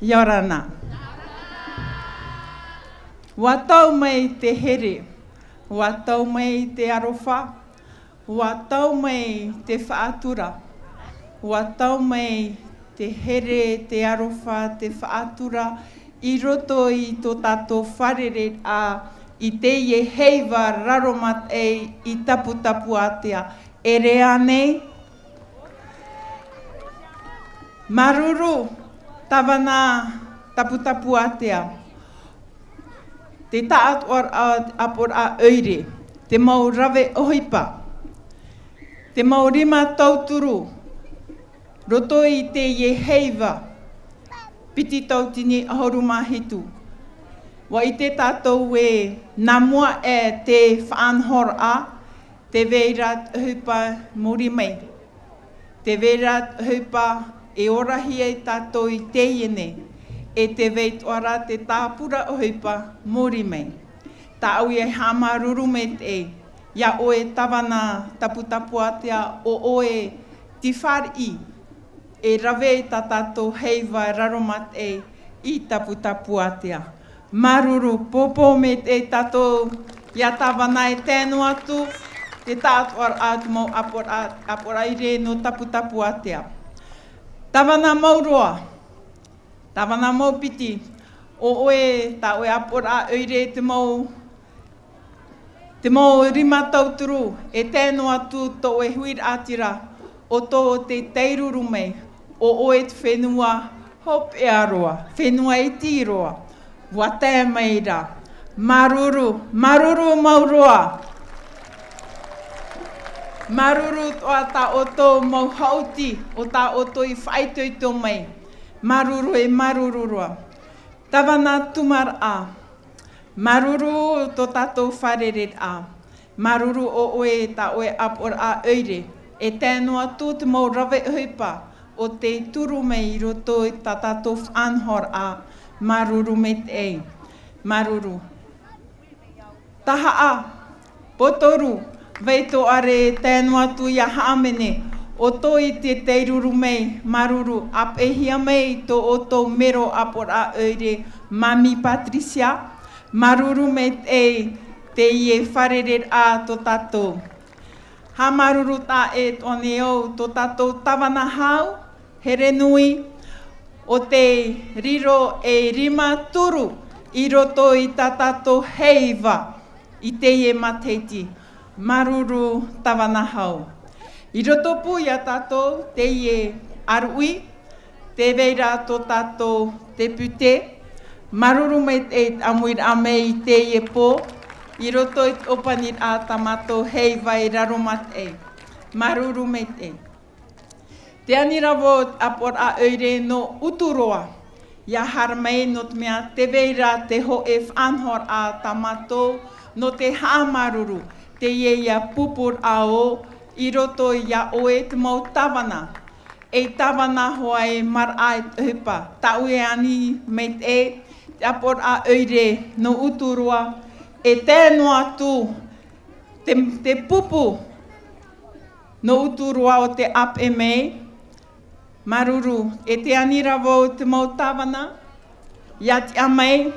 Yorana. Watau mai te here, watau mai te arofa, watau mai te whaatura, watau mai te here, te arofa, te whaatura, I roto I tō tātou wharere I te ie heiva raromat I tapu tapu atea. E rea nei? Maruru, tawana tapu tapu atea. Te taat apor a oire, te mau rave ohipa, te mau rima tauturu, roto I te ie heiva, piti tautini ahoru mahitu. Wa I te tātou e namua e te whaanhor a, te veirat hupa muri mai. Te veirat hupa e orahi e tātou I te iene, e te veituara te tāpura o hupa muri mai. Tā au e hamaruru me te ia oe tawana tapu tapu atea o oe tifari e rave tā tātou heiva raromat I tapu tapu atea. Maruru, popo me te tātou ia tawana e tēnu atu, te tātuar atu mau aporaire no tapu tapu atea. Tawana mauroa, tawana mau piti, o oe, tā oe apora oire te mau rima tauturu, e tēnu atu tō e huir atira, o tō te teiruru mei, o oe te whenua hop e aroa, whenua e tiroa, wata e meira, maruru, maruru mauroa. Maruru toa tā o tō mau hauti, o tā o tō I whaitoi tō mai, maruru e marururua. Tawana tumar a, maruru tō tātou whareret a, maruru o oe tā oe apor a oire, e tēnu atu te mau rave hupa, o te turu mei roto I tā tātou whanhor a, maruru me te maruru. Taha a, potoru, veito are tēnu atu ia haamene, o tō I te teiruru mei, maruru, ap e hia mei tō o tō mero apor a oire, Mami Patricia, maruru me te ie whareret a tō tātou. Ha maruru tā e tōne au tō tātou tawana hau, here nui, o te riro e rima turu, I roto I tā tātou heiva, I te ie mateiti, maruru tawana hau. I roto pu ia tātou te ie arui, te veira tō tātou te pute, maruru me te amuir amei te ie pō, I roto I opanir a tamato heiva I raromat maruru me te. Te anirawo apor a oire no uturoa, ia harmei no te mea te veira te ho e whanhor a tamato no te hāmaruru, te ie ia pupur a o, I roto ia oe te mau tawana. E tawana hoa e mara e hupa, ta ue ani me te apor a oire no uturoa, e tēnu atu te pupu no uturoa o te ap e mei, maruru, e te anirawo te mau tawana, ia te amei,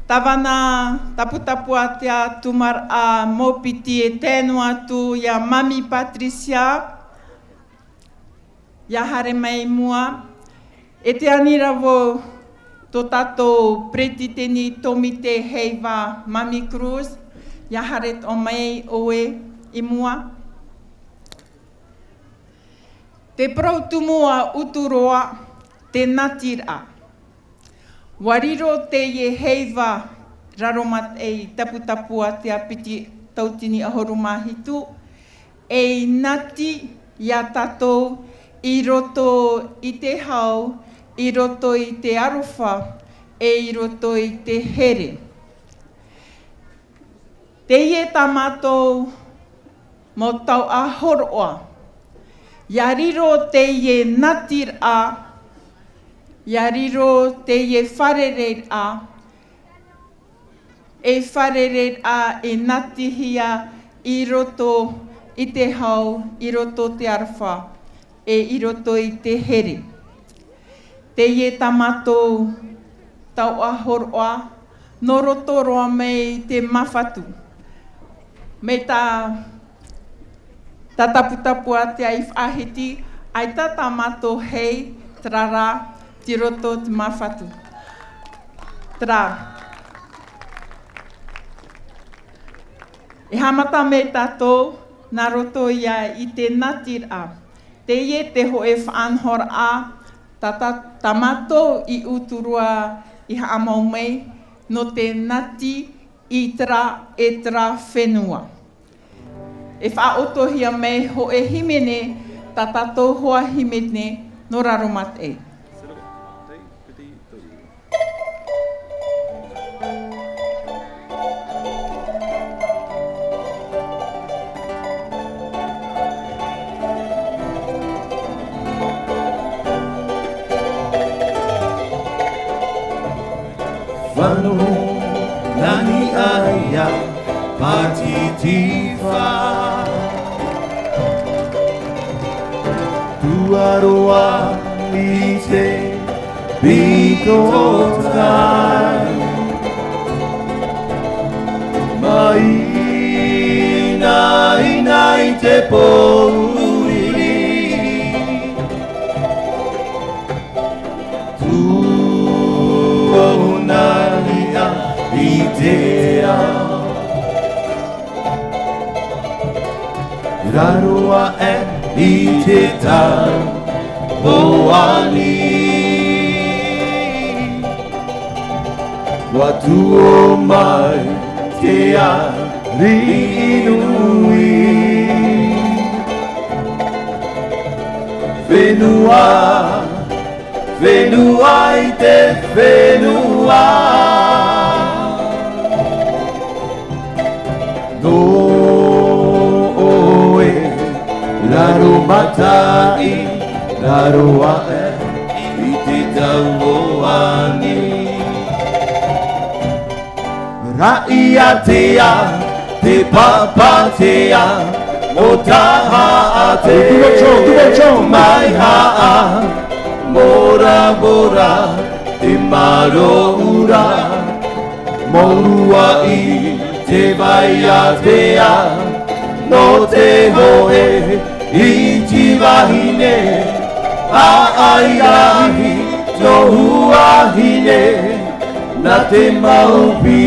tawana tapu tapu atea tumar a mopiti e tēnu atu ia Mami Patricia, ia hare mei mua, e te anirawo tō tātou pretiteni tomite heiva Mami Cruz, ia hare tō mei oe I mua. Te prautumua uturoa, te natira. Wariro te ie heiva raromat tapu tapu atea piti tautini ahoru mahitu, e nati ia tātou I roto I te hau, I roto I te arofa, I roto I te here. Te ie tamatou mo tau a horoa, ia riro te ie natir a, ia riro te ie whareret a, e whareret a e natihia I roto I te hau, I roto te arofa, e I roto I te here. te ie tamatou tau ahoroa, no roto roa mei te mawhatu. Me ta taputapu ate ai whahiti, ai ta tamatou hei, trara, ti roto te mawhatu. Tra. E hamata me tātou, nā roto ia I te natira. Te ie te ho e whaanhor a, tamatou I uturua I haamau mei, no te nati I tra e tra whenua. E whaotohia mei ho e himene, tātou hoa himene, no raromat e. Whanu nani aia patitifa Tuaroa I te bitotai Mai nai te pouri Idea Raroa I te tau Hoani Watu o mai te ari inui Whenua I te whenua Oe, raro matai, raro ae, I te tauoani. Rai atea, te papatea, o taha ate, mai haa, mora mora, te maroura, morua I. Te vai atea, no te hoe, I ti wahine, a ai ahi, no huahine, na te maupi,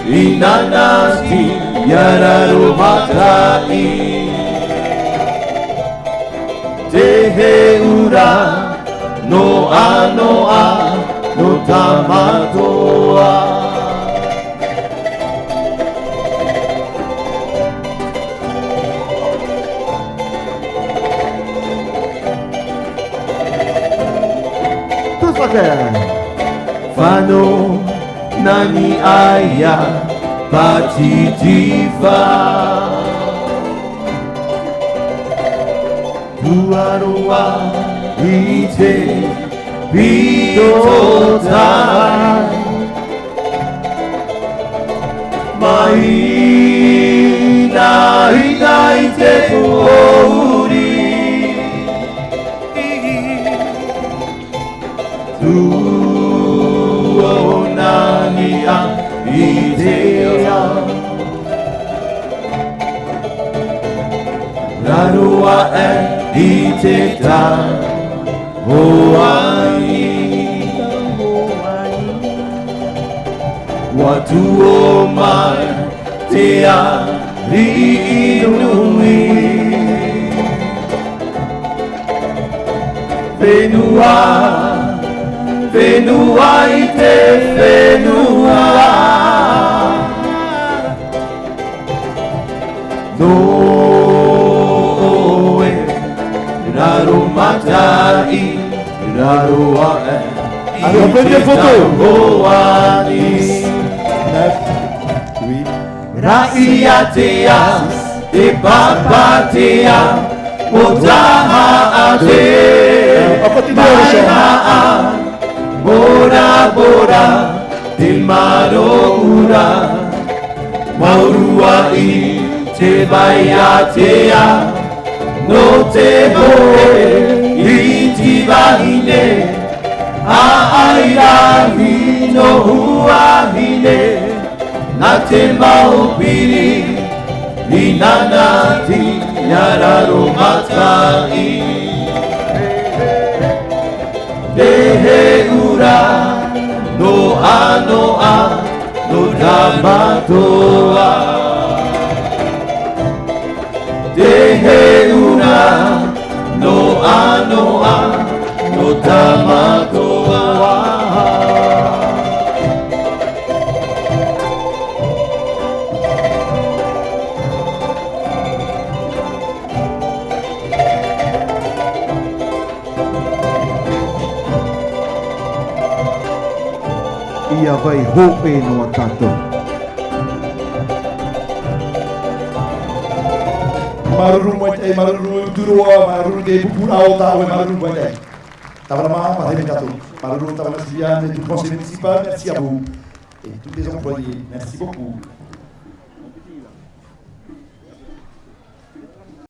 I nanasti, yararo matai. Te he ura, no tamatoa. Whano nani aia patitifa Tuaroa I te bitotai Mai nai te pouri Tuonania idea Raroa I te tahoai Watu o mai te ari inui Whenua I te whenua Noe Raro matai Raro ae I te tauhoani Rai atea Te papatea O taha ate Mai haa Bora bora Te maroura Maurua I te vai atea No te hoe I ti wahine Aairahi no huahine na te maupiri Inanati yararo matai Dehe ura no anoa no tamatoa Dehe ura no anoa no tamatoa Ia vai hope no tato. Maruru moite, maruru durua, maruru de pupura o tawe, maruru moite. Tavrama, parlez bientôt. Maruru, Tavrama Sylviane et tout le conseil municipal, merci à vous. Et tous les employés, merci beaucoup.